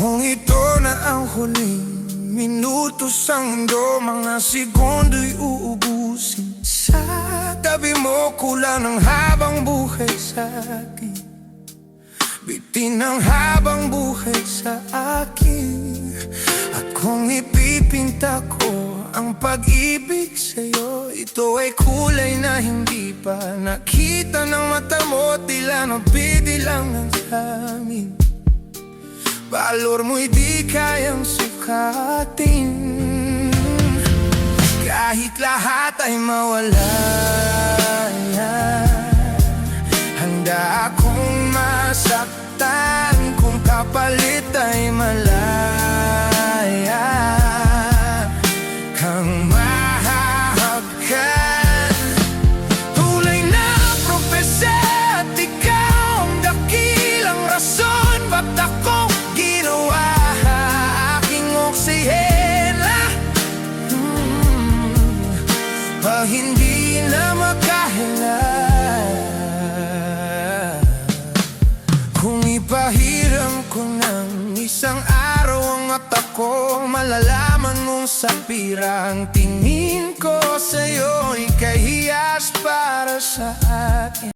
Kung ito na ang huling minuto sa mundo, mga segundo'y uubusin. Sa tabi mo kulang ng habang buhay sa akin, bitin ang habang buhay sa akin. At kung ipipinta ko ang pag-ibig sa'yo, ito ay kulay na hindi pa nakita ng mata mo. Tila nabibilangan sa amin, valor mo'y di kayang sukatin. Kahit lahat ay mawala, handa akong masaktan kung kapalit ay malaya kang mahahagkan. Tunay na propesya at ikaw ang dakilang rason ba't ako ginawa aking oksihena, pa hindi na makahila. Kung ipahiram ko ng isang araw ang mata ko, malalaman mong sapira ang tingin ko sa'yo, ika'y hiyas para sa akin.